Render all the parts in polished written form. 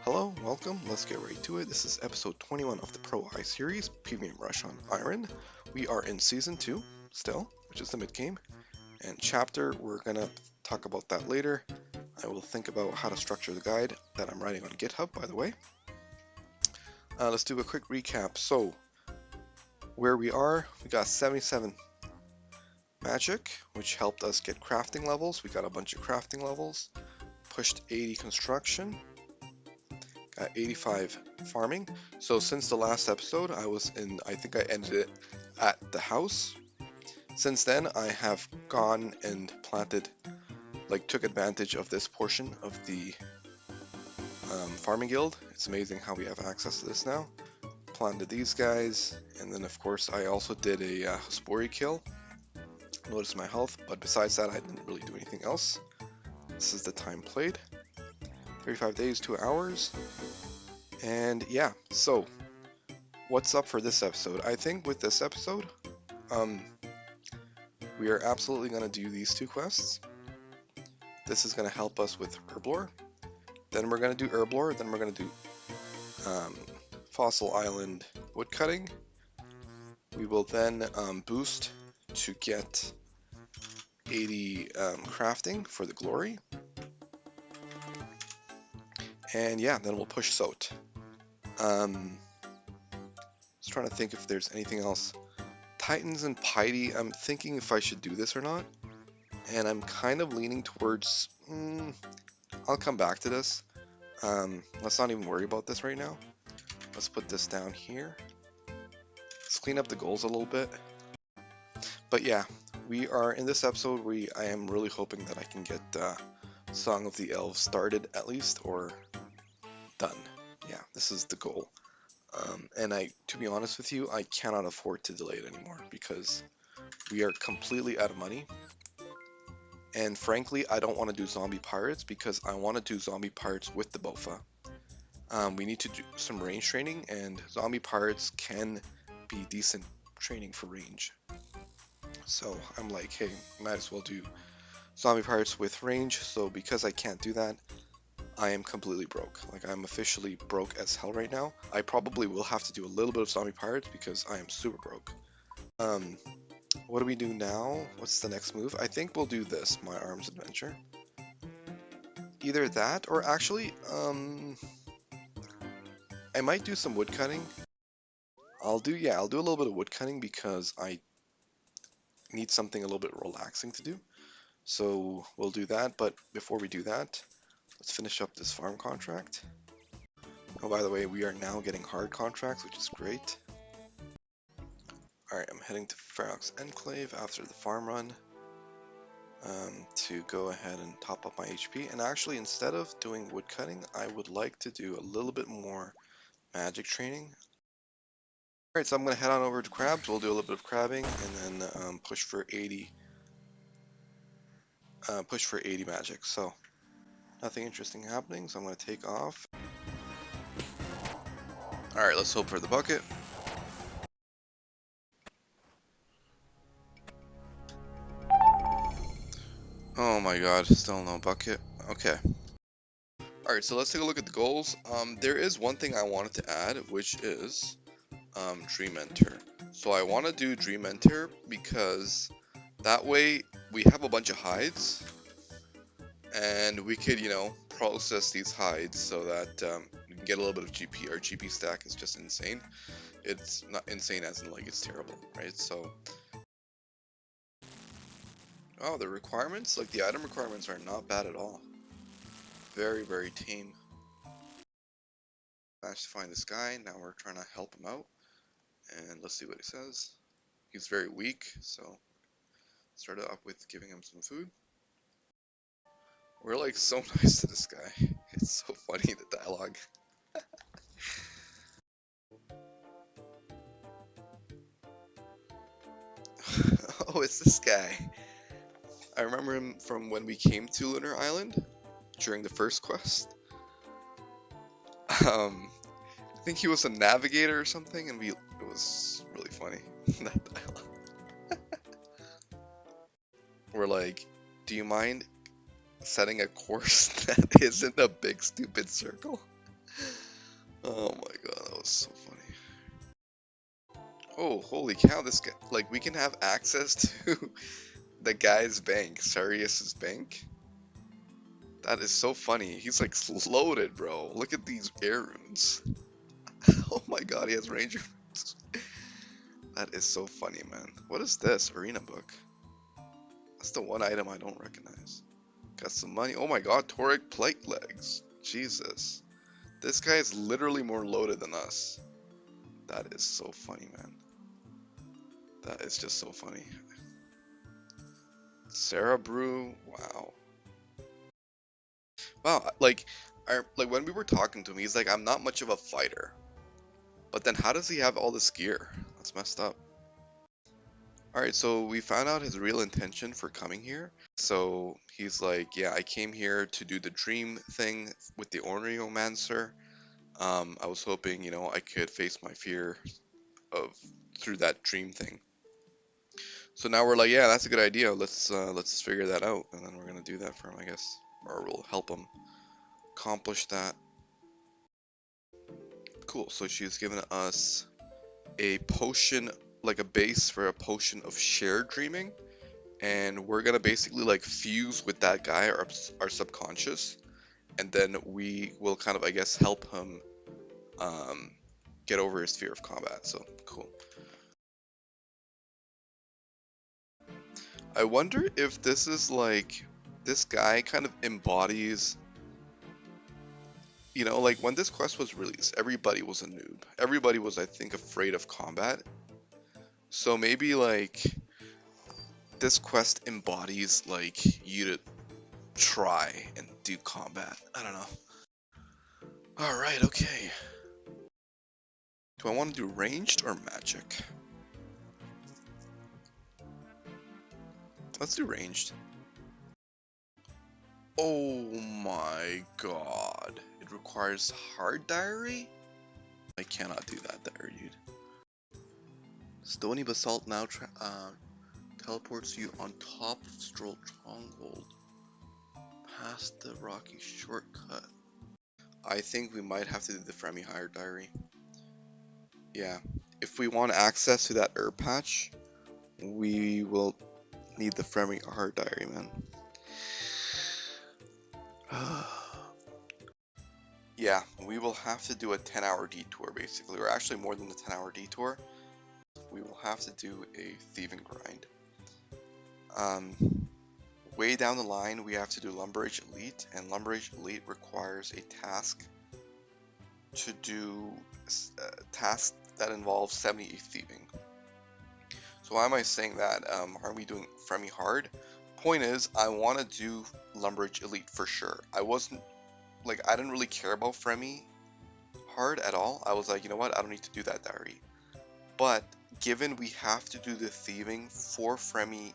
Hello, welcome, let's get right to it. This is episode 21 of the PROi series, PVM Rush on Iron. We are in season 2 still, which is the mid-game, and chapter, we're gonna talk about that later. I will think about how to structure the guide that I'm writing on GitHub, by the way. Let's do a quick recap. So, where we are, we got 77 magic, which helped us get crafting levels. We got a bunch of crafting levels, pushed 80 construction, got 85 farming. So since the last episode, I think I ended it at the house. Since then, I have gone and planted, took advantage of this portion of the farming guild. It's amazing how we have access to this now. Planted these guys, and then of course I also did a spore kill. Noticed my health, but besides that, I didn't really do anything else. This is the time played. 35 days, 2 hours. And yeah, so what's up for this episode? I think with this episode, we are absolutely going to do these 2 quests. This is going to help us with herblore. Then we're going to do herblore. Then we're going to do Fossil Island woodcutting. We will then boost to get 80 crafting for the glory. And yeah, then we'll push SOTE. I was trying to think if there's anything else. Titans and Piety, I'm thinking if I should do this or not. And I'm kind of leaning towards, I'll come back to this. Let's not even worry about this right now. Let's put this down here. Let's clean up the goals a little bit. But yeah, we are in this episode, I am really hoping that I can get Song of the Elves started at least, or done. Yeah, this is the goal. And to be honest with you, I cannot afford to delay it anymore because we are completely out of money. And frankly, I don't want to do zombie pirates because I want to do zombie pirates with the BOFA. We need to do some range training, and zombie pirates can be decent training for range. So I'm like, hey, might as well do zombie pirates with range. So because I can't do that, I am completely broke. I'm officially broke as hell right now. I probably will have to do a little bit of zombie pirates because I am super broke. What do we do now? What's the next move? I think we'll do this, My Arms Adventure. Either that, or actually, I might do some woodcutting. I'll do a little bit of woodcutting because I need something a little bit relaxing to do. So we'll do that, but before we do that, let's finish up this farm contract. Oh, by the way, we are now getting hard contracts, which is great. Alright, I'm heading to Ferox Enclave after the farm run to go ahead and top up my HP. And actually, instead of doing woodcutting, I would like to do a little bit more magic training. Alright, so I'm going to head on over to crabs. We'll do a little bit of crabbing and then push for 80 magic. So nothing interesting happening, so I'm going to take off. Alright, let's hope for the bucket. Oh my god, still no bucket. Okay. Alright, so let's take a look at the goals. There is one thing I wanted to add, which is Dream Enter. So I want to do Dream Enter because that way we have a bunch of hides and we could, process these hides so that we can get a little bit of GP. Our GP stack is just insane. It's not insane as in it's terrible, right? So, oh, the requirements, the item requirements are not bad at all. Very, very tame. Managed to find this guy. Now we're trying to help him out. And let's see what he says. He's very weak, so started off with giving him some food. We're so nice to this guy. It's so funny, the dialogue. Oh, it's this guy. I remember him from when we came to Lunar Island during the first quest. I think he was a navigator or something, and it was really funny, that dialogue. We're like, do you mind setting a course that isn't a big stupid circle? Oh my god, that was so funny. Oh, holy cow, this guy, like, we can have access to the guy's bank, Sarius's bank. That is so funny. He's like loaded, bro. Look at these air runes. Oh my god, he has ranger runes. That is so funny, man. What is this? Arena book. That's the one item I don't recognize. Got some money. Oh my god, Toric plate legs. Jesus. This guy is literally more loaded than us. That is so funny, man. That is just so funny. Sarah Brew, wow. Wow, like when we were talking to him, he's like, I'm not much of a fighter. But then how does he have all this gear? That's messed up. Alright, so we found out his real intention for coming here. So he's like, yeah, I came here to do the dream thing with the Orneomancer. I was hoping, you know, I could face my fear of through that dream thing. So now we're like, yeah, that's a good idea. Let's figure that out, and then we're gonna do that for him, I guess, or we'll help him accomplish that. Cool. So she's given us a potion, like a base for a potion of shared dreaming, and we're gonna basically like fuse with that guy, our subconscious, and then we will kind of, I guess, help him get over his fear of combat. So cool. I wonder if this is like, this guy kind of embodies, you know, like when this quest was released, everybody was a noob. Everybody was, I think, afraid of combat. So maybe like this quest embodies like you to try and do combat. I don't know. Alright, okay. Do I want to do ranged or magic? Let's do ranged. Oh my god. It requires hard diary? I cannot do that diary, dude. Stony Basalt now teleports you on top of Stroll Stronghold. Past the rocky shortcut. I think we might have to do the Fremi Higher Diary. Yeah. If we want access to that herb patch, we will need the Fremi Higher Diary, man. Yeah, we will have to do a 10-hour detour, basically, or actually more than a 10-hour detour. We will have to do a thieving grind. Way down the line, we have to do Lumberage Elite, and Lumberage Elite requires a task to do a task that involves 78 thieving. So why am I saying that? Aren't we doing Fremi hard? Point is, I want to do Lumberage Elite for sure. I didn't really care about Fremi hard at all. I was like, you know what, I don't need to do that diary. But given we have to do the thieving for Fremi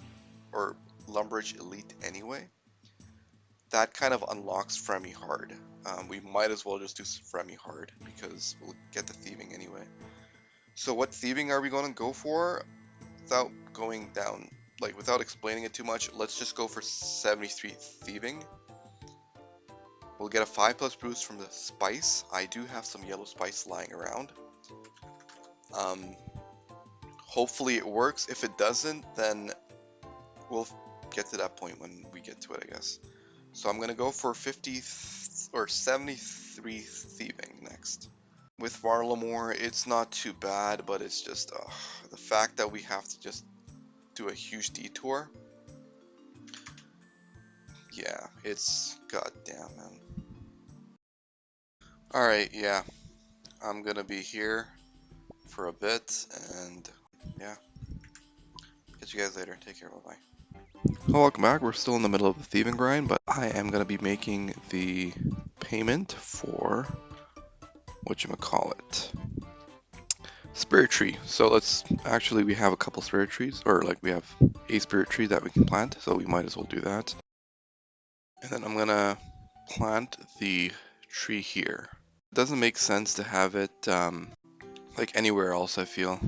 or Lumberage Elite anyway, that kind of unlocks Fremi hard. We might as well just do Fremi hard because we'll get the thieving anyway. So what thieving are we going to go for? Without going down, like without explaining it too much, let's just go for 73 thieving. We'll get a 5+ boost from the spice. I do have some yellow spice lying around. Hopefully it works. If it doesn't, then we'll get to that point when we get to it, I guess. So I'm gonna go for 50 or 73 thieving next. With Varlamore, it's not too bad, but it's just the fact that we have to just do a huge detour. Yeah, it's goddamn, man. Alright, yeah. I'm gonna be here for a bit, and yeah. Catch you guys later. Take care, bye-bye. Welcome back. We're still in the middle of the thieving grind, but I am gonna be making the payment for whatchamacallit. Spirit tree. So we have a couple spirit trees, or like we have a spirit tree that we can plant, so we might as well do that. And then I'm gonna plant the tree here. It doesn't make sense to have it like anywhere else, I feel.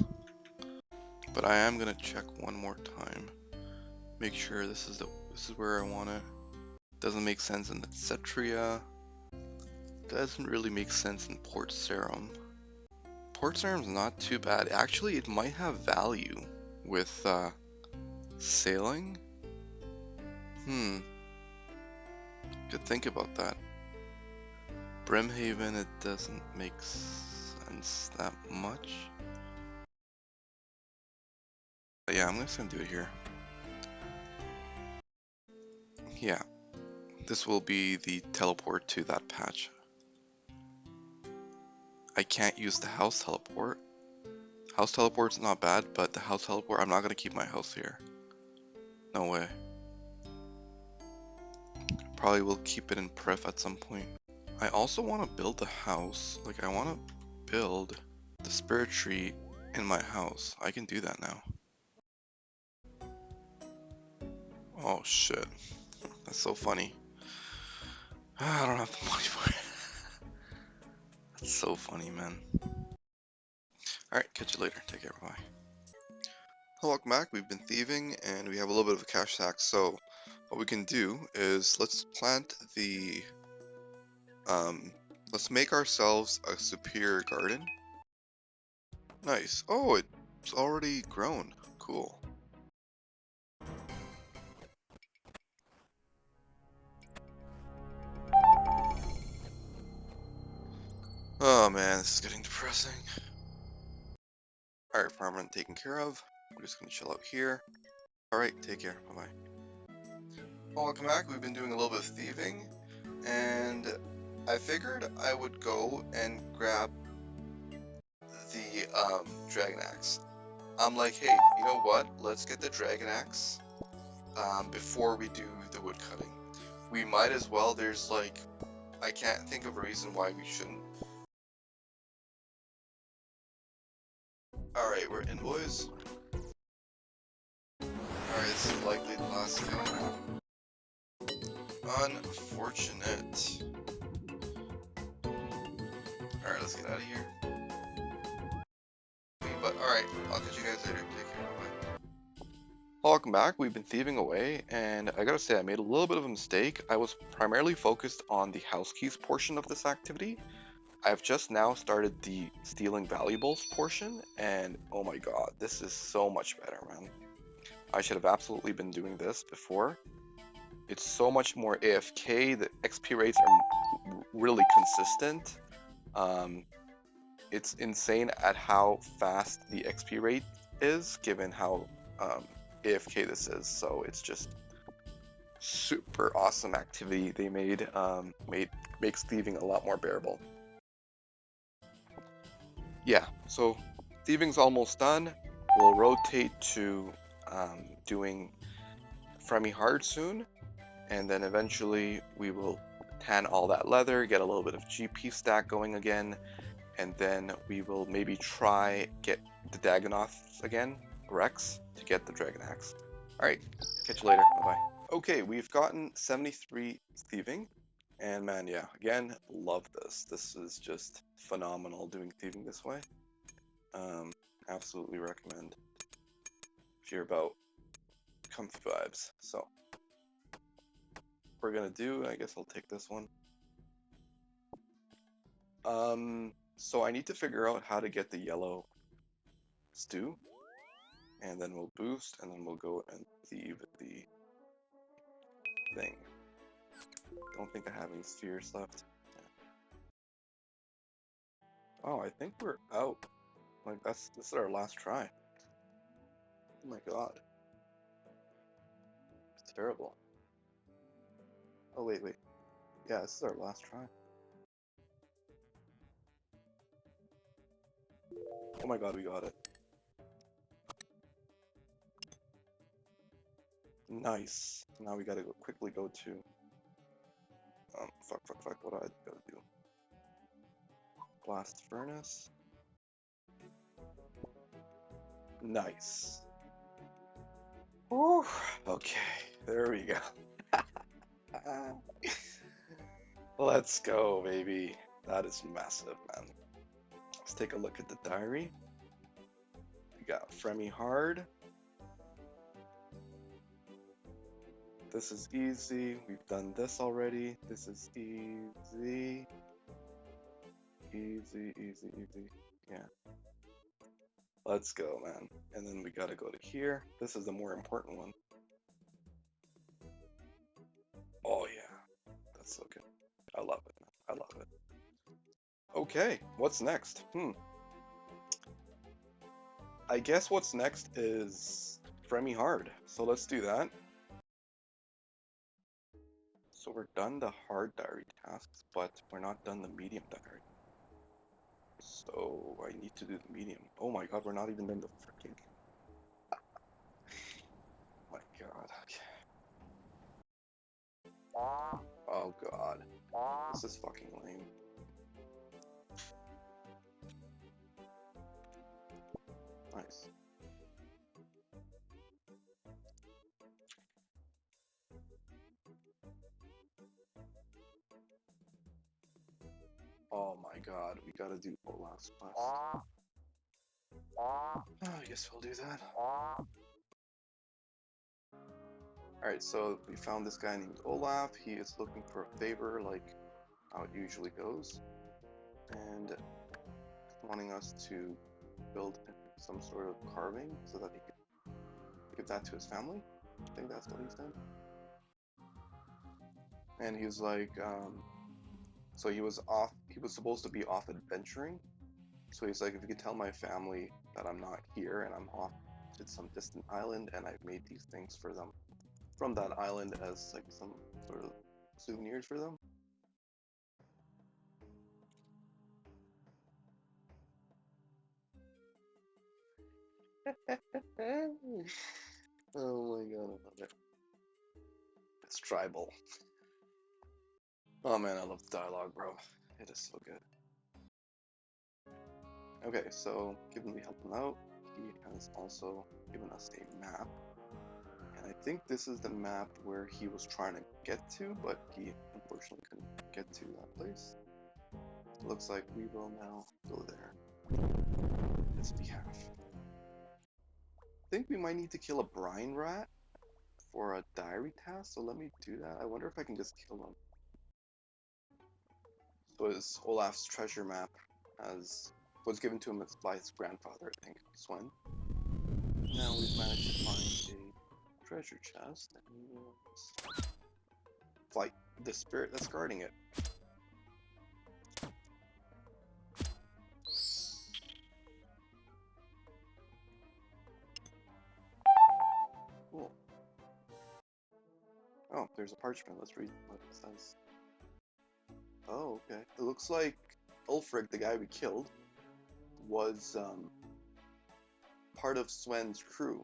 But I am gonna check one more time. Make sure this is where I want it. Doesn't make sense in the Cetria. Doesn't really make sense in Port Sarim. Port Sarim's not too bad. Actually, it might have value with sailing. Could think about that. Brimhaven, it doesn't make sense that much. But yeah, I'm just gonna do it here. Yeah, this will be the teleport to that patch. I can't use the house teleport. House teleport's not bad, but the house teleport, I'm not gonna keep my house here. No way. Probably will keep it in pref at some point. I also want to build the house. Like, I want to build the spirit tree in my house. I can do that now. Oh shit. That's so funny. I don't have the money for it. That's so funny, man. Alright, catch you later. Take care, bye. Hello, welcome back. We've been thieving and we have a little bit of a cash sack. So what we can do is let's plant the let's make ourselves a superior garden. Nice. Oh, it's already grown. Cool. Oh man, this is getting depressing. Alright, farmland taken care of. We're just gonna chill out here. Alright, take care. Bye bye. Well, welcome back. We've been doing a little bit of thieving, and I figured I would go and grab the dragon axe. I'm like, hey, you know what? Let's get the dragon axe before we do the wood cutting. We might as well. There's like, I can't think of a reason why we shouldn't. Alright, we're in, boys. Alright, this is likely the last thing. Unfortunate. Alright, let's get out of here. But alright, I'll catch you guys later. Take care, bye. Welcome back. We've been thieving away, and I gotta say, I made a little bit of a mistake. I was primarily focused on the house keys portion of this activity. I've just now started the stealing valuables portion, and oh my god, this is so much better, man. I should have absolutely been doing this before. It's so much more AFK, the XP rates are really consistent. It's insane at how fast the XP rate is, given how AFK this is, so it's just super awesome activity they made, makes thieving a lot more bearable. Yeah, so thieving's almost done. We'll rotate to doing Fremi Hard soon, and then eventually we will tan all that leather, get a little bit of GP stack going again, and then we will maybe try get the Dagonoths again, Rex, to get the Dragon Axe. Alright, catch you later, bye bye. Okay, we've gotten 73 thieving, and man, yeah, again, love this. This is just phenomenal doing thieving this way. Absolutely recommend if you're about comfy vibes. So, we're gonna do, I guess I'll take this one. So I need to figure out how to get the yellow stew, and then we'll boost, and then we'll go and thieve the thing. Don't think I have any spheres left. Oh, I think we're out. Like, this is our last try. Oh my god. It's terrible. Oh, wait. Yeah, this is our last try. Oh my god, we got it. Nice. Now we gotta quickly go to... fuck, what do I gotta do? Blast furnace. Nice. Whew. Okay, there we go. Let's go, baby. That is massive, man. Let's take a look at the diary. We got Fremi Hard. This is easy. We've done this already. This is easy. Easy, easy, easy. Yeah. Let's go, man. And then we gotta go to here. This is the more important one. Oh yeah. That's so good. I love it, man. I love it. Okay, what's next? I guess what's next is Fremi Hard. So let's do that. So we're done the hard diary tasks, but we're not done the medium diary. So I need to do the medium. Oh my god, we're not even done the freaking... My god. Oh god. This is fucking lame. Nice. Oh my god, we gotta do Olaf's quest. Oh, I guess we'll do that. Alright, so we found this guy named Olaf. He is looking for a favor, like how it usually goes. And wanting us to build some sort of carving so that he could give that to his family. I think that's what he said. And he was like, so he was supposed to be off adventuring. So he's like, if you could tell my family that I'm not here and I'm off to some distant island and I've made these things for them from that island as like some sort of souvenirs for them. Oh my god, I love it. It's tribal. Oh man, I love the dialogue, bro. It is so good. Okay, so given we helped him out, he has also given us a map. And I think this is the map where he was trying to get to, but he unfortunately couldn't get to that place. It looks like we will now go there on his behalf. I think we might need to kill a brine rat for a diary task, so let me do that. I wonder if I can just kill him. So his Olaf's treasure map was given to him by his grandfather, I think, Swen. Now we've managed to find a treasure chest, and we will fight the spirit that's guarding it. Cool. Oh, there's a parchment. Let's read what it says. Oh, okay. It looks like Ulfric, the guy we killed, was part of Swen's crew,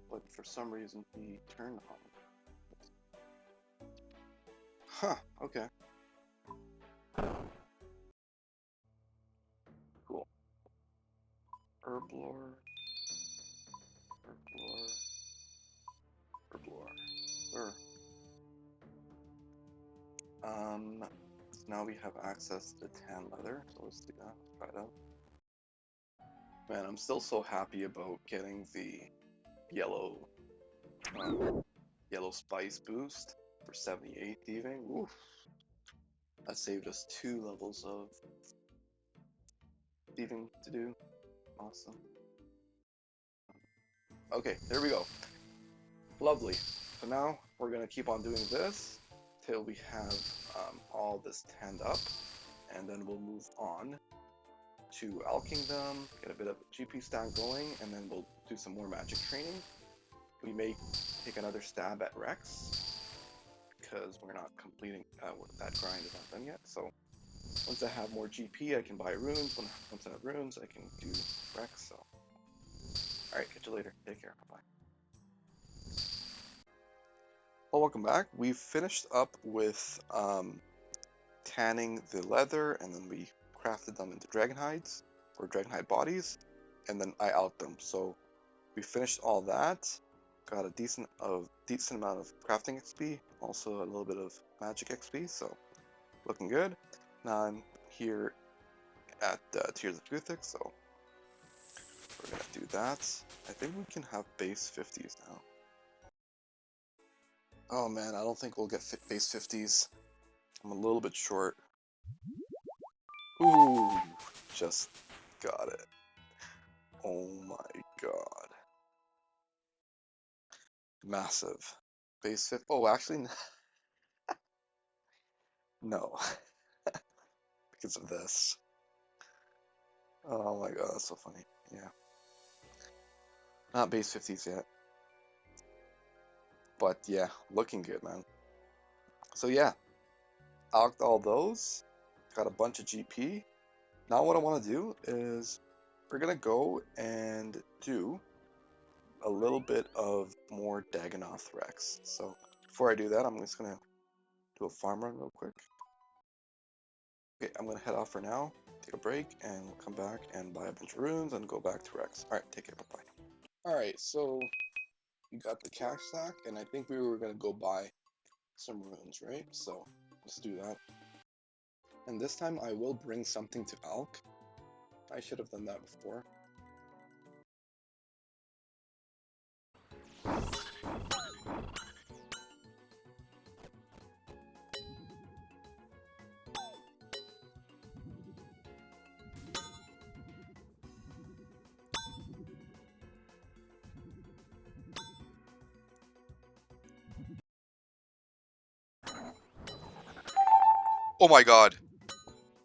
but for some reason he turned on him. Huh, okay. Cool. Herblore. Now we have access to tan leather, so let's do that. Let's try it out. Man, I'm still so happy about getting the yellow spice boost for 78 thieving. Oof. That saved us 2 levels of thieving to do. Awesome. Okay, there we go. Lovely. So now we're gonna keep on doing this till we have all this tanned up, and then we'll move on to Alkingdom, get a bit of a GP stack going, and then we'll do some more magic training. We may take another stab at Rex, because we're not completing, that grind is not done yet. So once I have more GP, I can buy runes. Once I have runes, I can do Rex. So, alright, catch you later. Take care. Bye-bye. Well, welcome back. We've finished up with tanning the leather, and then we crafted them into dragon hides, or dragon hide bodies, and then I alked them. So we finished all that, got a decent amount of crafting XP, also a little bit of magic XP, so looking good. Now I'm here at Tears of Guthix, so we're gonna do that. I think we can have base 50s now. Oh man, I don't think we'll get base 50s. I'm a little bit short. just got it. Oh my god. Massive. Base 50. Oh, actually, no. Because of this. Oh my god, that's so funny. Yeah. Not base 50s yet. But yeah, looking good, man. So yeah, alked all those. Got a bunch of GP. Now what I want to do is we're going to go and do a little bit of more Dagannoth Rex. So before I do that, I'm just going to do a farm run real quick. Okay, I'm going to head off for now, take a break, and we'll come back and buy a bunch of runes and go back to Rex. Alright, take care, bye-bye. Alright, so we got the cash stack, and I think we were going to go buy some runes, right? So let's do that. And this time I will bring something to Alk. I should have done that before. Oh my god!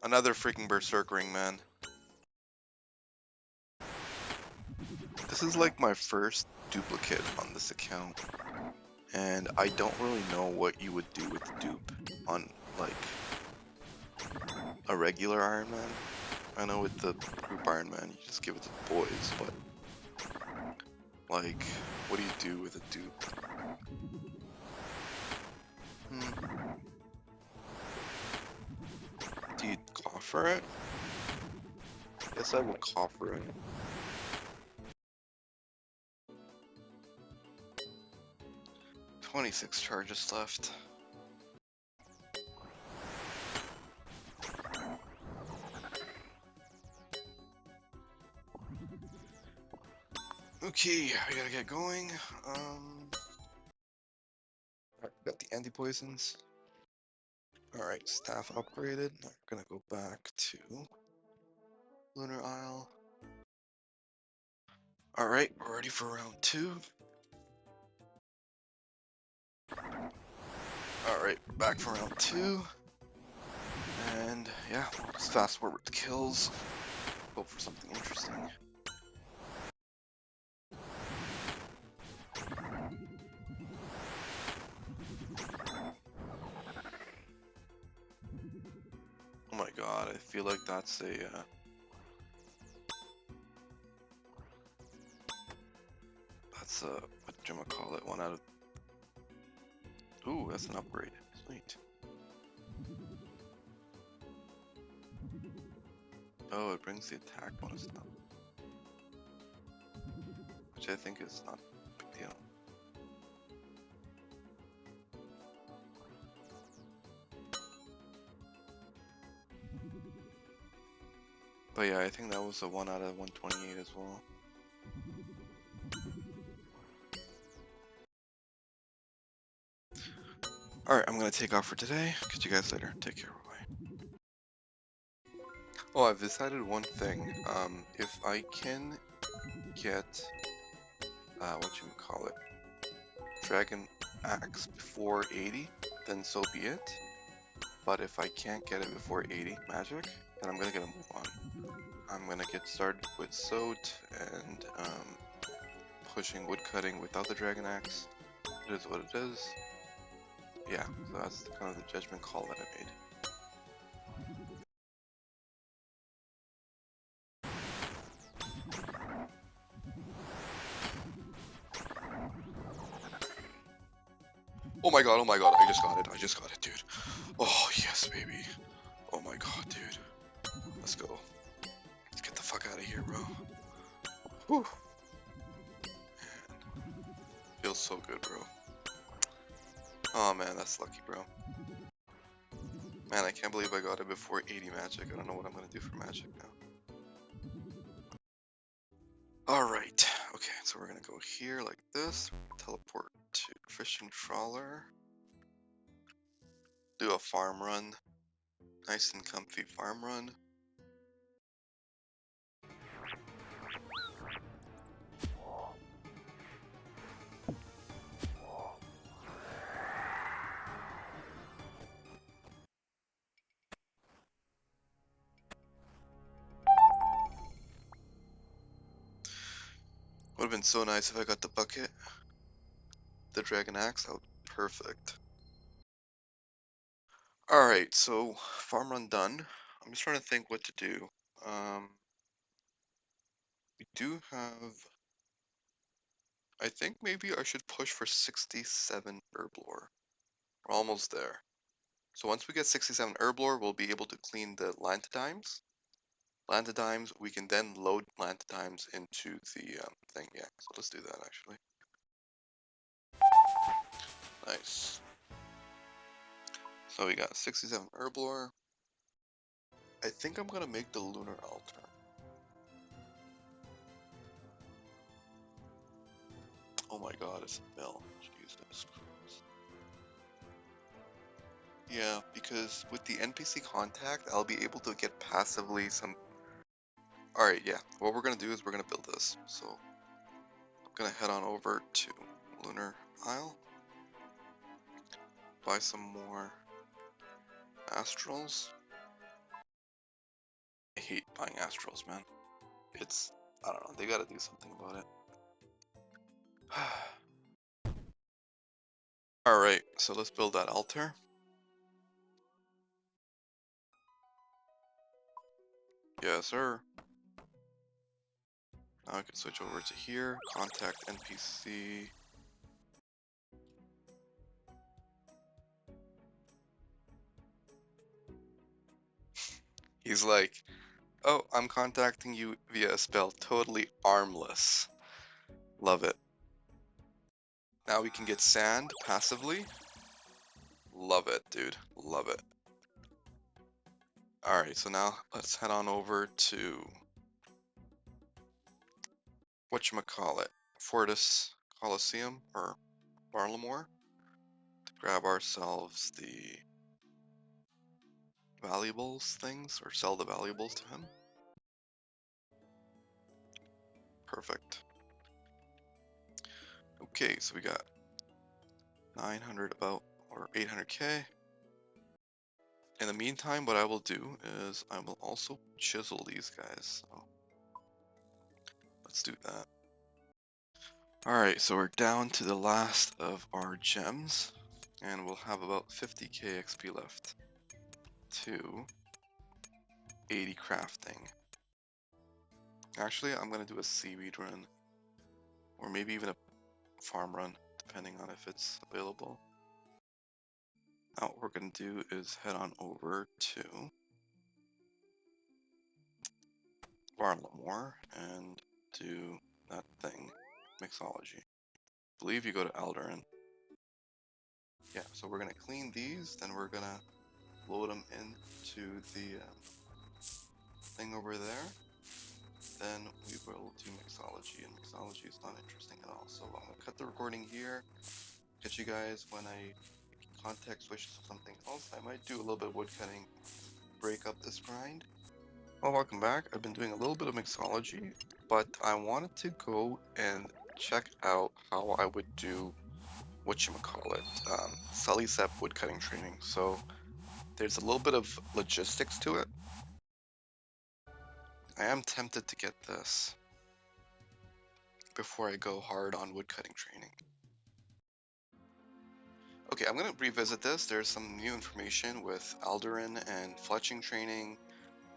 Another freaking Berserk ring, man. This is like my first duplicate on this account. And I don't really know what you would do with the dupe on, like, a regular Iron Man. I know with the group Iron Man, you just give it to the boys, but, like, what do you do with a dupe? Do you coffer it? Guess I will coffer it. "26 charges left." Okay, I gotta get going. Alright, got the anti-poisons. Alright, staff upgraded. Now we're gonna go back to Lunar Isle. Alright, we're ready for round 2. Alright, we're back for round 2. And yeah, we'll just fast forward the kills. Hope for something interesting. Oh my god, I feel like that's a whatchamacallit, one out of... Ooh, that's an upgrade. Sweet. Oh, it brings the attack bonus up. Which I think is not a big deal. But yeah, I think that was a 1 out of 128 as well. Alright, I'm gonna take off for today. Catch you guys later. Take care, bye. Oh, I've decided one thing. If I can get, whatchamacallit, Dragon Axe before 80, then so be it. But if I can't get it before 80 magic, then I'm gonna get a move on. I'm gonna get started with SOTE and pushing woodcutting without the Dragon Axe. It is what it is. Yeah, so that's kind of the judgment call that I made. Oh my god, I just got it, dude. Oh, yes, baby. Oh my god, dude. Let's go. Let's get the fuck out of here, bro. Whew. Man. Feels so good, bro. Oh man, that's lucky, bro. Man, I can't believe I got it before 80 magic. I don't know what I'm gonna do for magic now. Alright, okay, so we're gonna go here like this. Teleport to Fishing Trawler. Do a farm run. Nice and comfy farm run. have been so nice if I got the bucket. The dragon axe, that would be perfect. Alright, so farm run done. I'm just trying to think what to do. We do have... I think maybe I should push for 67 herblore. We're almost there. So once we get 67 herblore, we'll be able to clean the lantidimes. Lantidimes, we can then load lantidimes into the thing. Yeah, so let's do that actually. Nice. So we got 67 herblore. I think I'm gonna make the lunar altar. Oh my god, it's a mill. Jesus Christ. Yeah, because with the NPC contact, I'll be able to get passively some... Alright, yeah. What we're gonna do is we're gonna build this. So, I'm gonna head on over to Lunar Isle. Buy some more astrals. I hate buying astrals, man. It's... I don't know, they gotta do something about it. Alright, so let's build that altar. Yes, sir. Now I can switch over to here, contact NPC. He's like, oh, I'm contacting you via a spell, totally armless. Love it. Now we can get sand passively. Love it, dude. Love it. Alright, so now let's head on over to whatchamacallit, Fortis Coliseum, or Barlamore, to grab ourselves the valuables things, or sell the valuables to him. Perfect. Okay, so we got 900 about, or 800k. In the meantime, what I will do is I will also chisel these guys. So let's do that. Alright, so we're down to the last of our gems, and we'll have about 50k XP left to 80 crafting. Actually, I'm going to do a seaweed run, or maybe even a farm run, depending on if it's available. Now what we're going to do is head on over to Varlamore and do that thing, mixology. I believe you go to Alderan. Yeah, so we're going to clean these, then we're going to load them into the thing over there. Then we will do mixology, and mixology is not interesting at all. So I'm going to cut the recording here, catch you guys when I context switch to something else. I might do a little bit of woodcutting, break up this grind. Well, welcome back. I've been doing a little bit of mixology, but I wanted to go and check out how I would do whatchamacallit, Sullysep woodcutting training. So there's a little bit of logistics to it. I am tempted to get this before I go hard on woodcutting training. Okay, I'm going to revisit this. There's some new information with Alderan and fletching training.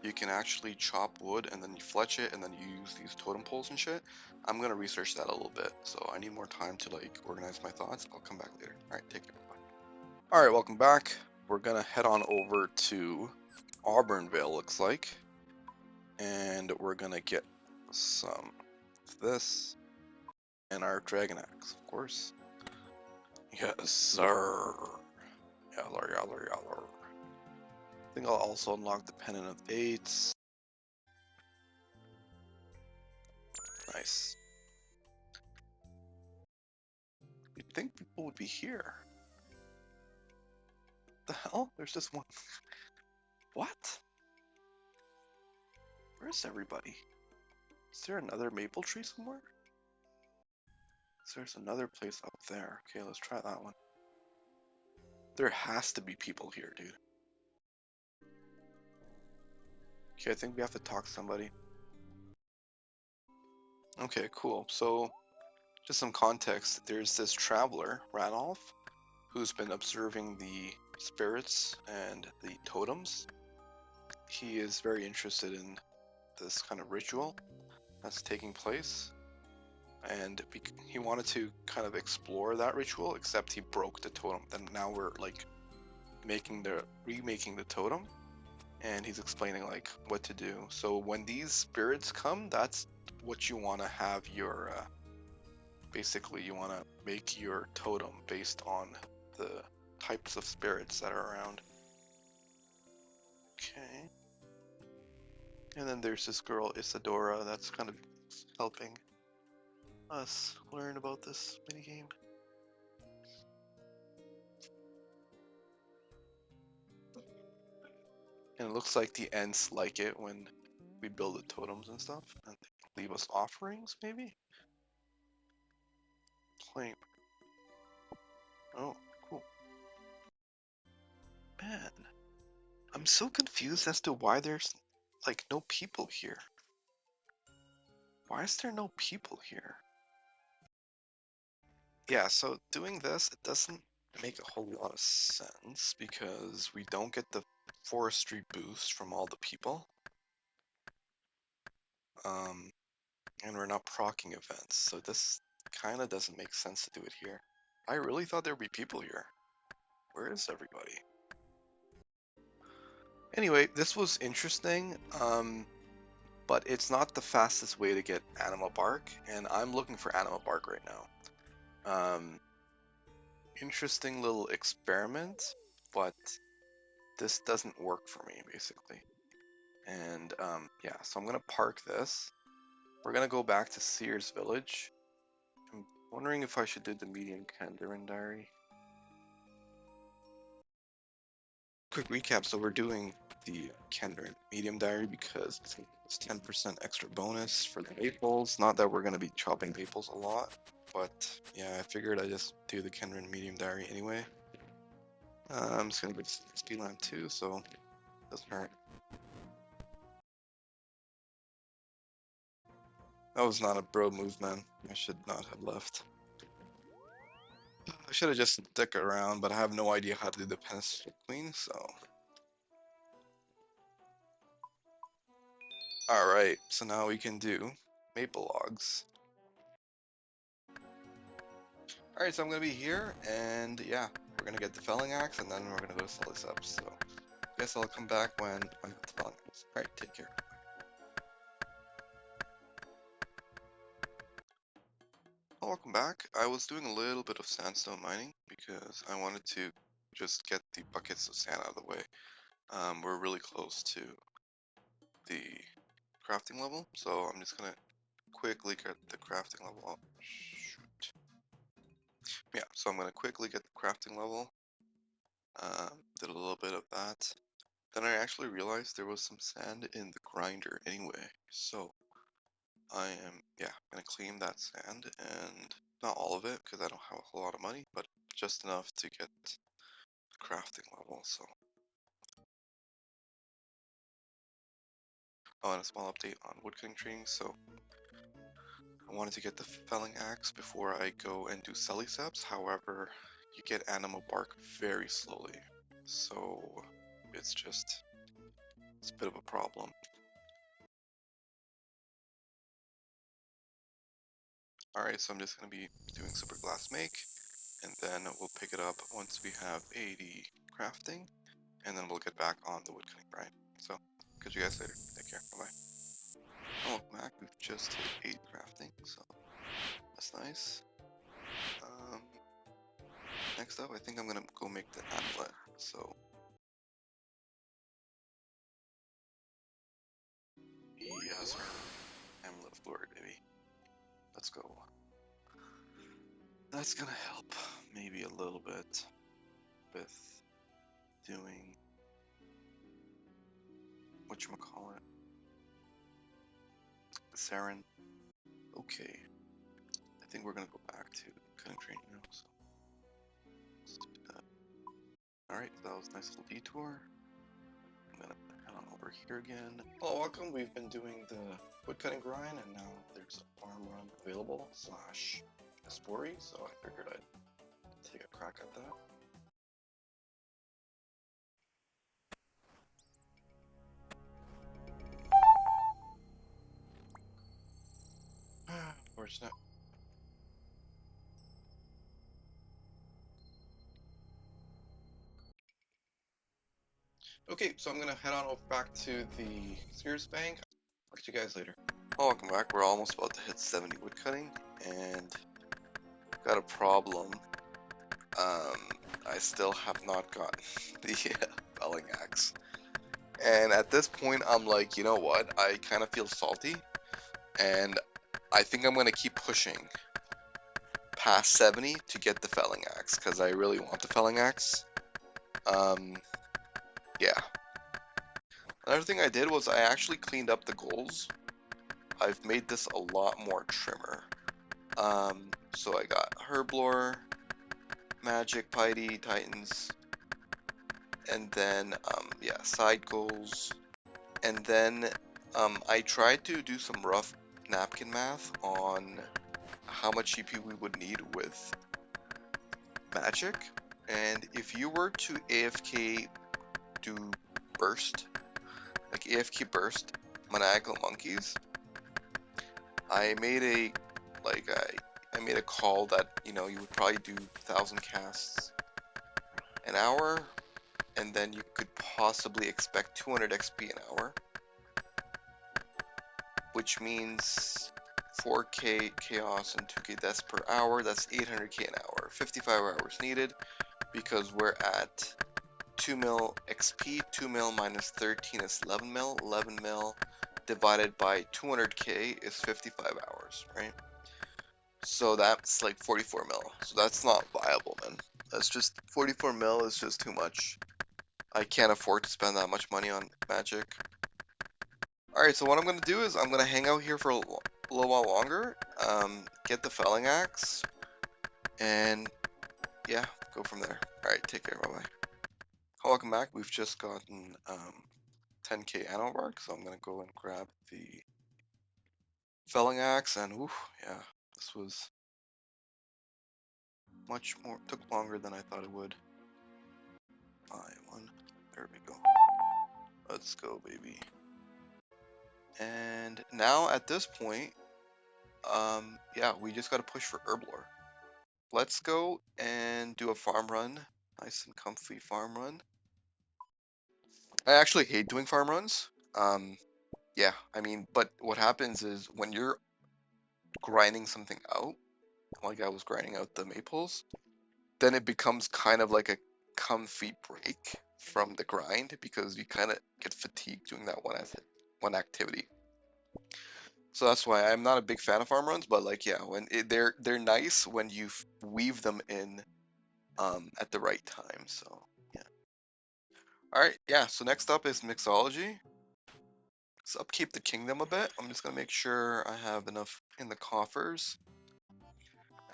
You can actually chop wood and then you fletch it and then you use these totem poles and shit. I'm going to research that a little bit. So I need more time to like organize my thoughts. I'll come back later. Alright, take care. Bye. Alright, welcome back. We're going to head on over to Auburnvale, looks like. And we're going to get some of this and our dragon axe, of course. Yes, sir. Yaller, yaller, yaller. I think I'll also unlock the Pennant of Eights. Nice. You'd think people would be here. What the hell? There's just one. What? Where's everybody? Is there another maple tree somewhere? There's another place up there. Okay, let's try that one. There has to be people here, dude. Okay, I think we have to talk to somebody. Okay, cool. So just some context, there's this traveler, Ranulf, who's been observing the spirits and the totems. He is very interested in this kind of ritual that's taking place, and he wanted to kind of explore that ritual, except he broke the totem. Then now we're like remaking the totem, and he's explaining like what to do. So when these spirits come, that's what you want to have your basically you want to make your totem based on the types of spirits that are around. Okay. And then there's this girl Isadora that's kind of helping us learn about this minigame. And it looks like the Ents like it when we build the totems and stuff, and they leave us offerings, maybe? Claim. Oh, cool. Man, I'm so confused as to why there's, like, no people here. Why is there no people here? Yeah, so doing this, it doesn't make a whole lot of sense because we don't get the forestry boost from all the people. And we're not proccing events, so this kind of doesn't make sense to do it here. I really thought there'd be people here. Where is everybody? Anyway, this was interesting, but it's not the fastest way to get anima bark, and I'm looking for anima bark right now. Interesting little experiment, but this doesn't work for me, basically. And yeah, so I'm gonna park this. We're gonna go back to Sears Village. I'm wondering if I should do the medium Kandarin diary. Quick recap, so we're doing the Kandarin medium diary because it's 10% extra bonus for the maples. Not that we're gonna be chopping maples a lot, but yeah, I figured I'd just do the Kandarin medium diary anyway. I'm just gonna go to speed line 2, so it doesn't hurt. That was not a bro move, man. I should not have left. I should have just stuck around, but I have no idea how to do the Penetrating Queen, so. Alright, so now we can do maple logs. Alright, so I'm gonna be here, and yeah, we're gonna get the felling axe, and then we're gonna go to Sully's up, so. Guess I'll come back when I get the felling axe. Alright, take care. Well, welcome back. I was doing a little bit of sandstone mining because I wanted to just get the buckets of sand out of the way. We're really close to the crafting level, so I'm just gonna quickly get the crafting level up. Shoot. Yeah, so I'm gonna quickly get the crafting level. Did a little bit of that. Then I actually realized there was some sand in the grinder anyway, so I am, yeah, gonna clean that sand, and not all of it because I don't have a whole lot of money, but just enough to get the crafting level, so. Oh, and a small update on woodcutting training, so I wanted to get the felling axe before I go and do Celliceps. However, you get anima bark very slowly, so it's a bit of a problem. Alright, so I'm just going to be doing super glass make, and then we'll pick it up once we have 80 crafting, and then we'll get back on the woodcutting grind. So, catch you guys later. Take care. Bye-bye. Oh, welcome back. We've just hit 8 crafting, so that's nice. Next up, I think I'm gonna go make the amulet, so. Yes, sir. Amulet of Glory, baby. Let's go. That's gonna help maybe a little bit with doing whatchamacallit. The Saren. Okay. I think we're gonna go back to cutting training now, so let's do that. Alright, so that was a nice little detour. I'm gonna head on over here again. Hello, welcome. We've been doing the woodcutting grind, and now there's a farm run available, slash Spory, so I figured I'd take a crack at that. Fortunate. Okay, so I'm gonna head on over back to the Sears Bank. Talk to you guys later. Oh, welcome back. We're almost about to hit 70 wood cutting, and got a problem. I still have not gotten the felling axe. And at this point, I'm like, you know what? I kind of feel salty, and I think I'm gonna keep pushing past 70 to get the felling axe, because I really want the felling axe. Yeah. Another thing I did was I actually cleaned up the goals. I've made this a lot more trimmer. So I got Herblore, Magic, Piety, Titans, and then, yeah, side goals. And then, I tried to do some rough napkin math on how much EP we would need with Magic. And if you were to AFK do burst, like AFK burst Maniacal Monkeys, I made a I made a call that, you know, you would probably do 1,000 casts an hour, and then you could possibly expect 200 XP an hour, which means 4k chaos and 2k deaths per hour. That's 800k an hour. 55 hours needed, because we're at 2 mil XP. 2 mil minus 13 is 11 mil. 11 mil divided by 200k is 55 hours, right? So that's like 44 mil. So that's not viable, man. That's just 44 mil is just too much. I can't afford to spend that much money on Magic. Alright, so what I'm gonna do is I'm gonna hang out here for a little while longer, get the felling axe, and yeah, go from there. Alright, take care, bye bye. Welcome back. We've just gotten 10k anno bark, so I'm gonna go and grab the felling axe, and ooh, yeah, this was much more, took longer than I thought it would. There we go. Let's go, baby. And now at this point, yeah, we just gotta push for Herblore. Let's go and do a farm run. Nice and comfy farm run. I actually hate doing farm runs. Yeah, I mean, but what happens is when you're grinding something out, like I was grinding out the maples, then it becomes kind of like a comfy break from the grind, because you kind of get fatigued doing that one activity. So that's why I'm not a big fan of farm runs, but like, yeah, when they're nice when you weave them in at the right time. So yeah. All right, yeah. So next up is mixology. Let's upkeep the kingdom a bit. I'm just gonna make sure I have enough in the coffers.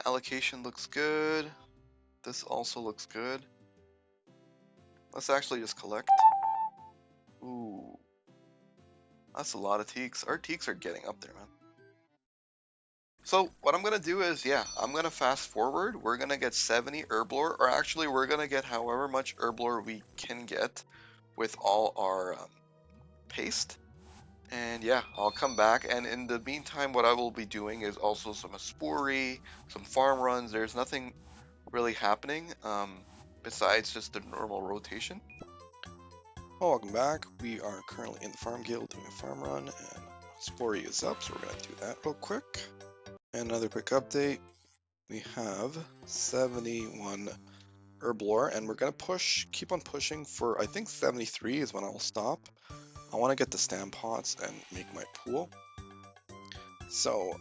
Allocation looks good. This also looks good. Let's actually just collect. Ooh, that's a lot of teaks. Our teaks are getting up there, man. So what I'm gonna do is, yeah, I'm gonna fast forward. We're gonna get 70 Herblore, or actually we're gonna get however much Herblore we can get with all our paste. And yeah, I'll come back, and in the meantime, what I will be doing is also some Spory, some farm runs. There's nothing really happening besides just the normal rotation. Well, welcome back. We are currently in the farm guild doing a farm run, and Spory is up, so we're gonna do that real quick. And another quick update. We have 71 Herblore, and we're gonna keep on pushing for, I think 73 is when I'll stop. I want to get the stamp pots and make my pool. So,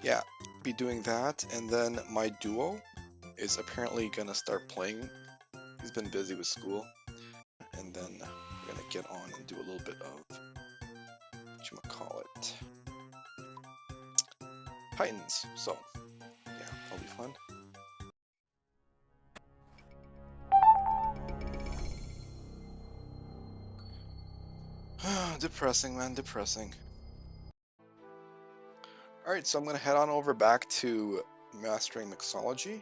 yeah, be doing that. And then my duo is apparently going to start playing. He's been busy with school. And then we're going to get on and do a little bit of, whatchamacallit, Titans. So, yeah, that'll be fun. Depressing, man, depressing. Alright, so I'm going to head on over back to Mastering Mixology.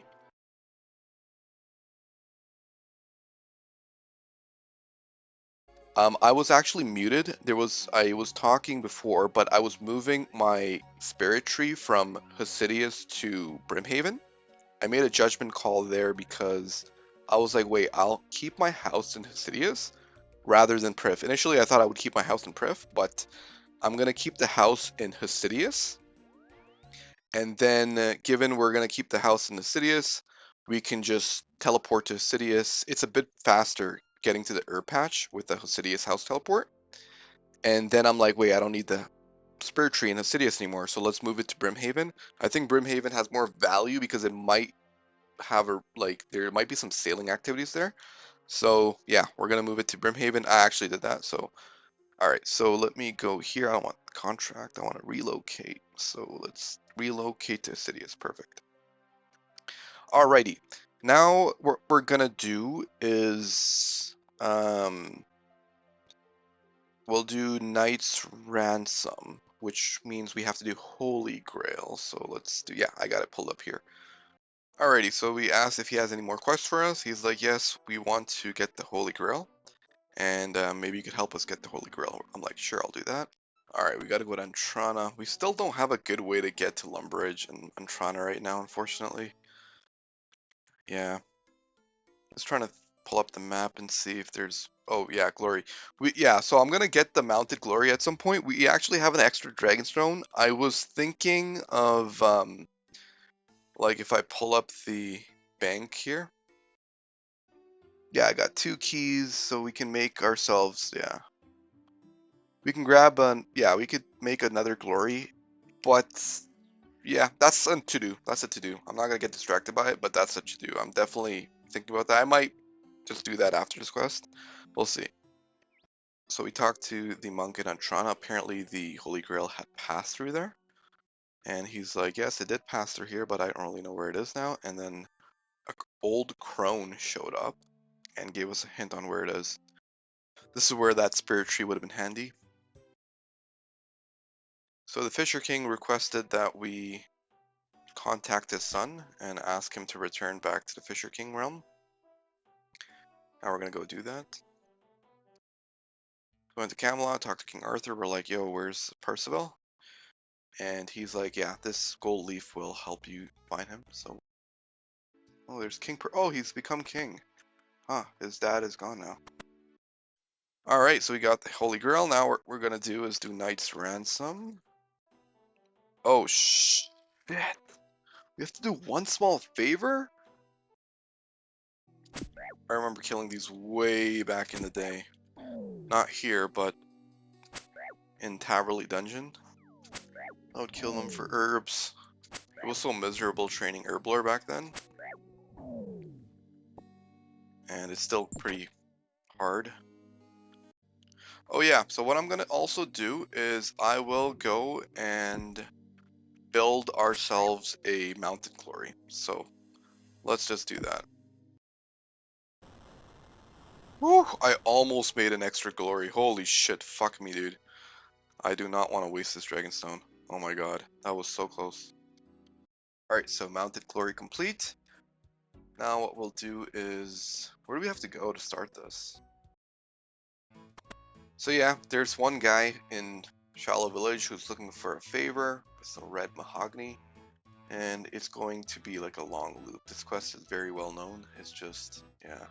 I was actually muted. I was talking before, but I was moving my spirit tree from Hasidius to Brimhaven. I made a judgment call there because I was like, wait, I'll keep my house in Hasidius rather than Prif. Initially, I thought I would keep my house in Prif, but I'm gonna keep the house in Hasidius. And then, given we're gonna keep the house in Hasidius, we can just teleport to Hasidius. It's a bit faster getting to the Herb Patch with the Hasidius house teleport. And then I'm like, wait, I don't need the Spirit Tree in Hasidius anymore, so let's move it to Brimhaven. I think Brimhaven has more value because it might have there might be some sailing activities there. So yeah, we're gonna move it to Brimhaven. I actually did that. So all right, so let me go here. I don't want contract. I want to relocate. So let's relocate to Sidious. Perfect. Alrighty. Now what we're gonna do is we'll do Knight's Ransom, which means we have to do Holy Grail. So let's do, yeah, I got it pulled up here. Alrighty, so we asked if he has any more quests for us. He's like, yes, we want to get the Holy Grail, and maybe you could help us get the Holy Grail. I'm like, sure, I'll do that. Alright, we gotta go to Antrana. We still don't have a good way to get to Lumbridge and Antrana right now, unfortunately. Yeah. Just trying to pull up the map and see if there's... Oh, yeah, Glory. Yeah, so I'm gonna get the Mounted Glory at some point. We actually have an extra Dragonstone. I was thinking of, like, if I pull up the bank here. Yeah, I got 2 keys, so we can make ourselves, yeah. We can grab yeah, we could make another glory, but yeah, that's a to-do. That's a to-do. I'm not gonna get distracted by it, but that's a to-do. I'm definitely thinking about that. I might just do that after this quest. We'll see. So we talked to the monk in Antrana. Apparently the Holy Grail had passed through there. And he's like, yes, it did pass through here, but I don't really know where it is now. And then an old crone showed up and gave us a hint on where it is. This is where that spirit tree would have been handy. So the Fisher King requested that we contact his son and ask him to return back to the Fisher King realm. Now we're gonna go do that. Going to Camelot, talk to King Arthur. We're like, yo, where's Percival? And he's like, yeah, this gold leaf will help you find him. So, oh, there's oh, he's become king. Huh, his dad is gone now. Alright, so we got the Holy Grail. Now what we're gonna do is do Knight's Ransom. Oh, shit. We have to do one small favor? I remember killing these way back in the day. Not here, but in Taverley Dungeon. I would kill them for herbs. It was so miserable training Herblore back then. And it's still pretty hard. Oh yeah, so what I'm gonna also do is I will go and build ourselves a mounted glory. So let's just do that. Whew, I almost made an extra glory. Holy shit, fuck me, dude. I do not want to waste this Dragonstone. Oh my god, that was so close. Alright, so mounted glory complete. Now what we'll do is... Where do we have to go to start this? So yeah, there's one guy in Shallow Village who's looking for a favor with some red mahogany. And it's going to be like a long loop. This quest is very well known. It's just, yeah.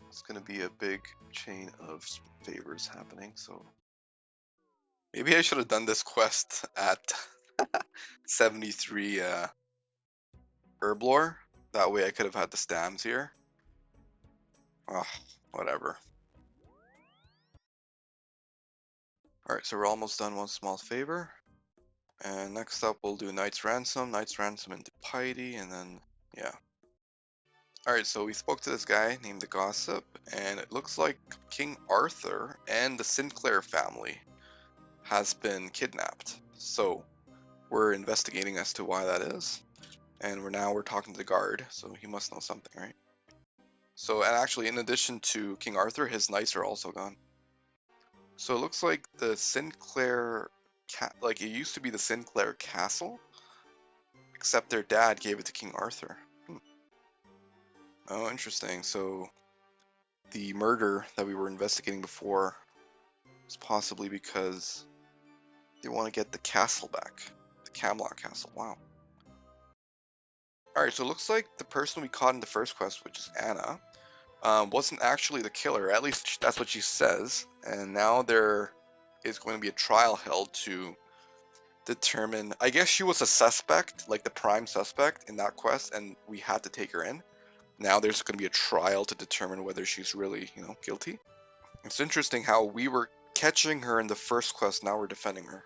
It's going to be a big chain of favors happening, so... Maybe I should have done this quest at 73 Herblore. That way I could have had the stamps here. Ugh, whatever. Alright, so we're almost done one small favor. And next up we'll do Knight's Ransom into Piety, and then, yeah. Alright, so we spoke to this guy named the Gossip, and it looks like King Arthur and the Sinclair family has been kidnapped. So we're investigating as to why that is. And we're talking to the guard, so he must know something, right? So, and actually, in addition to King Arthur, his knights are also gone. So it looks like the Sinclair like it used to be the Sinclair Castle, except their dad gave it to King Arthur. Oh, interesting. So the murder that we were investigating before is possibly because they want to get the castle back, the Camelot Castle. Wow. All right, so it looks like the person we caught in the first quest, which is Anna, wasn't actually the killer. At least that's what she says. And now there is going to be a trial held to determine. I guess she was a suspect, like the prime suspect in that quest, and we had to take her in. Now there's going to be a trial to determine whether she's really, guilty. It's interesting how we were catching her in the first quest. Now we're defending her.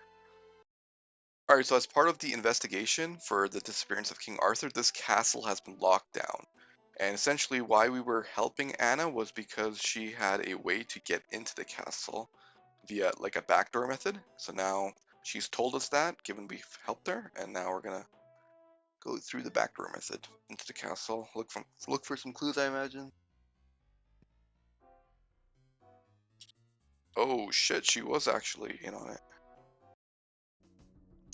All right, so as part of the investigation for the disappearance of King Arthur, this castle has been locked down. And essentially why we were helping Anna was because she had a way to get into the castle via like a backdoor method. So now she's told us that, given we've helped her, and now we're gonna go through the backdoor method into the castle. Look for some clues, I imagine. Oh shit, she was actually in on it.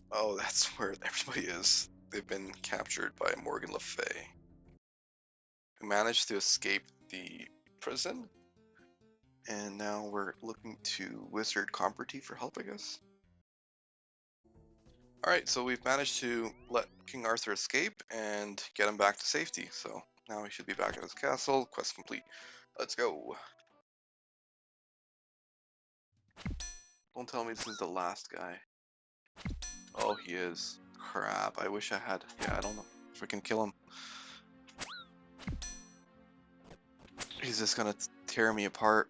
Oh, that's where everybody is. They've been captured by Morgan Le Fay, who managed to escape the prison. And now we're looking to Wizard Comperty for help, I guess. Alright, so we've managed to let King Arthur escape and get him back to safety. So now he should be back at his castle. Quest complete. Let's go. Don't tell me this is the last guy. Oh, he is. Crap, I wish I had. Yeah, I don't know if we can kill him. He's just gonna tear me apart.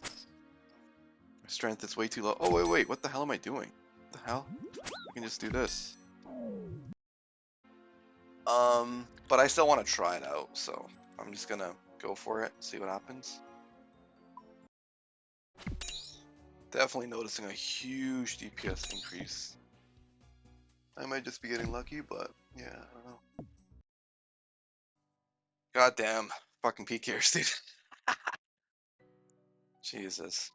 My strength is way too low. Oh, wait, what the hell am I doing? What the hell? I can just do this. But I still want to try it out, so I'm just gonna go for it, see what happens. Definitely noticing a huge DPS increase. I might just be getting lucky, but yeah, I don't know. Goddamn, fucking PKers, dude. Jesus.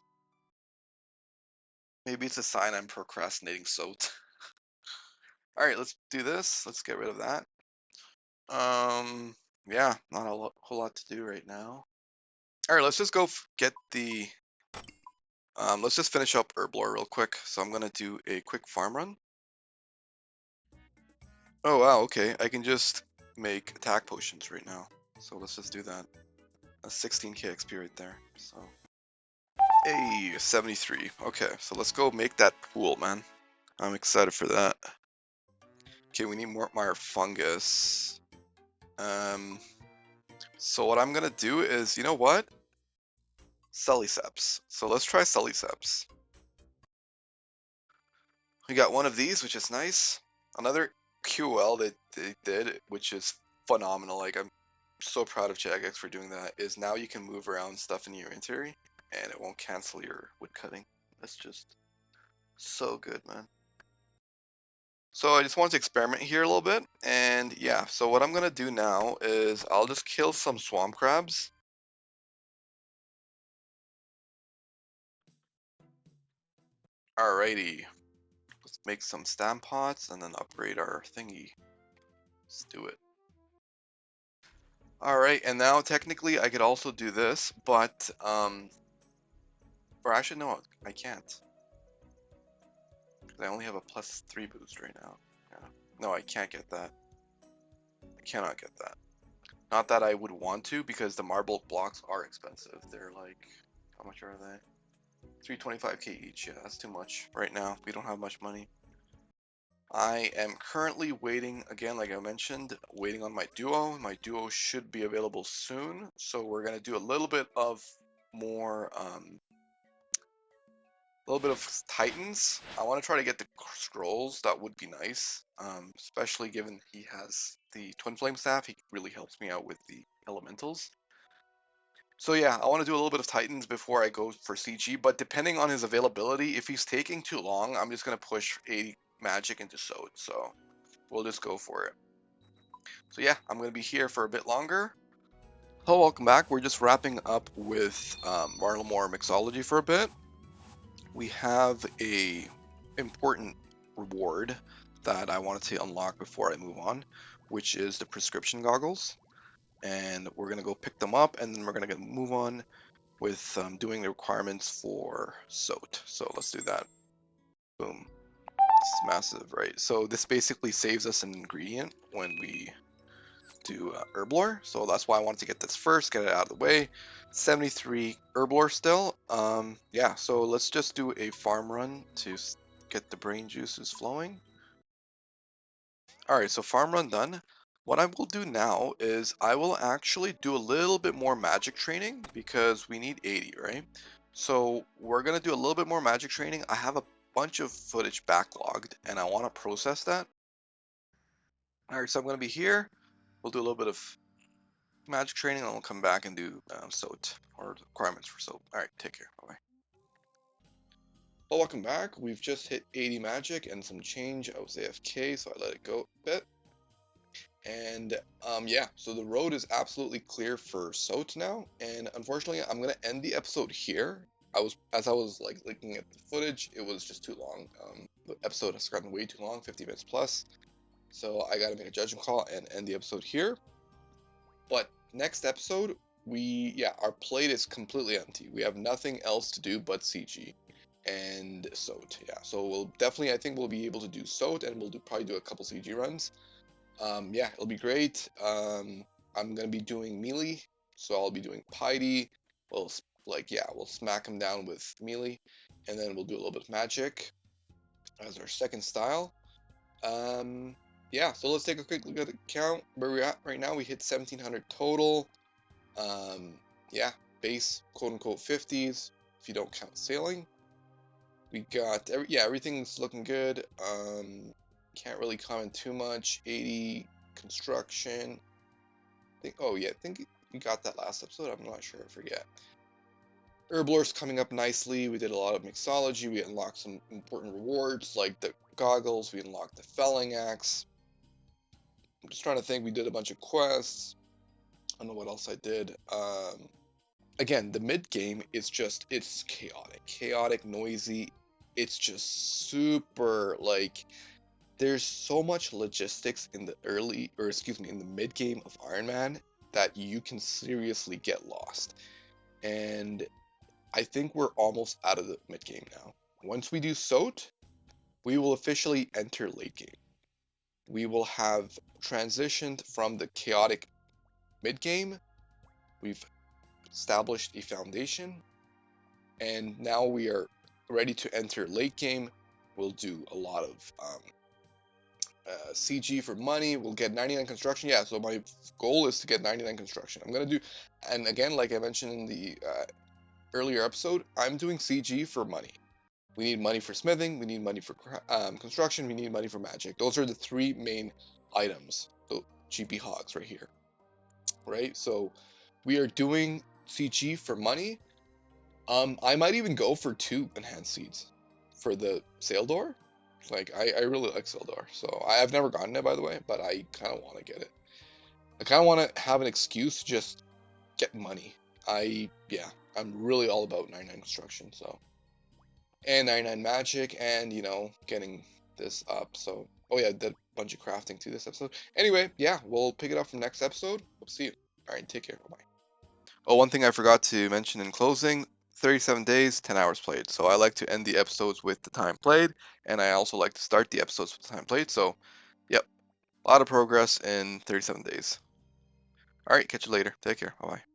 Maybe it's a sign I'm procrastinating SOTE. Alright, let's do this. Let's get rid of that. Yeah, not a whole lot to do right now. Alright, let's just go get the... let's just finish up Herblore real quick. So I'm gonna do a quick farm run. Oh wow, okay. I can just make attack potions right now. So let's just do that. That's 16k XP right there. So, hey, 73. Okay, so let's go make that pool, man. I'm excited for that. Okay, we need more fungus. So what I'm gonna do is, you know what? Sullyceps. So let's try Sullyceps. We got one of these, which is nice. Another QL that they did, which is phenomenal. Like, I'm so proud of Jagex for doing that, is now you can move around stuff in your inventory and it won't cancel your wood cutting. That's just so good, man. So I just want to experiment here a little bit, and yeah, so what I'm gonna do now is I'll just kill some swamp crabs. Alrighty, let's make some stamp pots and then upgrade our thingy. Let's do it. Alright, and now technically I could also do this, but or actually no, I can't. Because I only have a +3 boost right now. Yeah. No, I can't get that. I cannot get that. Not that I would want to, because the marble blocks are expensive. They're like, how much are they? 325k each. Yeah, that's too much right now. We don't have much money. I am currently waiting, again, like I mentioned, waiting on my duo. My duo should be available soon. So we're going to do a little bit of more, Titans. I want to try to get the scrolls. That would be nice, especially given he has the Twin Flame Staff. He really helps me out with the elementals. So yeah, I want to do a little bit of Titans before I go for CG, but depending on his availability, if he's taking too long, I'm just going to push 80 magic into SOTE, so we'll just go for it. So yeah, I'm going to be here for a bit longer. Hello, welcome back. We're just wrapping up with Marlamore Mixology for a bit. We have a important reward that I wanted to unlock before I move on, which is the prescription goggles. And we're going to go pick them up, and then we're going to move on with doing the requirements for SOTE. So let's do that. Boom. It's massive, right? So this basically saves us an ingredient when we do herb lore. So that's why I wanted to get this first, get it out of the way. 73 herb lore still. Yeah, so let's just do a farm run to get the brain juices flowing. Alright, so farm run done. What I will do now is I will actually do a little bit more magic training because we need 80, right? So we're going to do a little bit more magic training. I have a bunch of footage backlogged and I want to process that. Alright, so I'm going to be here. We'll do a little bit of magic training and I'll come back and do SOTE or requirements for SOTE. Alright, take care. Bye-bye. Well, welcome back. We've just hit 80 magic and some change. I was AFK, so I let it go a bit. And yeah, so the road is absolutely clear for SOTE now. And unfortunately, I'm gonna end the episode here. As I was like looking at the footage, it was just too long. The episode has gotten way too long, 50 minutes plus. So I gotta make a judgment call and end the episode here. But next episode, our plate is completely empty. We have nothing else to do but CG and SOTE. Yeah, so we'll definitely, I think we'll be able to do SOTE, and we'll probably do a couple CG runs. Yeah, it'll be great. I'm gonna be doing melee, so I'll be doing piety. We'll smack him down with melee, and then we'll do a little bit of magic as our second style. Yeah, so let's take a quick look at the count where we're at right now. We hit 1700 total. Yeah, base quote unquote 50s if you don't count sailing. We got everything's looking good. Can't really comment too much. 80 construction. I think we got that last episode. I'm not sure. I forget. Herblor's coming up nicely. We did a lot of mixology. We unlocked some important rewards like the goggles. We unlocked the felling axe. I'm just trying to think. We did a bunch of quests. I don't know what else I did. Again, the mid game is just, it's chaotic, noisy. It's just super like, there's so much logistics in the in the mid game of Iron Man that you can seriously get lost. And I think we're almost out of the mid game now. Once we do SOTE, we will officially enter late game. We will have transitioned from the chaotic mid game. We've established a foundation, and now we are ready to enter late game. We'll do a lot of CG for money. We'll get 99 construction. Yeah, so my goal is to get 99 construction. I'm gonna do, and again, like I mentioned in the earlier episode, I'm doing CG for money. We need money for smithing. We need money for construction. We need money for magic. Those are the three main items. So GP hogs right here, right? So we are doing CG for money. I might even go for 2 enhanced seeds for the sail door. Like, I really like Sildar, so I've never gotten it, by the way, but I kind of want to get it. I kind of want to have an excuse to just get money. I'm really all about 99 construction, so. And 99 magic, and, you know, getting this up, so. Oh yeah, did a bunch of crafting too this episode. Anyway, yeah, we'll pick it up from next episode. We'll see you. Alright, take care, bye-bye. Oh, one thing I forgot to mention in closing, 37 days, 10 hours played. So I like to end the episodes with the time played, and I also like to start the episodes with the time played. So, yep, a lot of progress in 37 days. All right, catch you later. Take care. Bye-bye.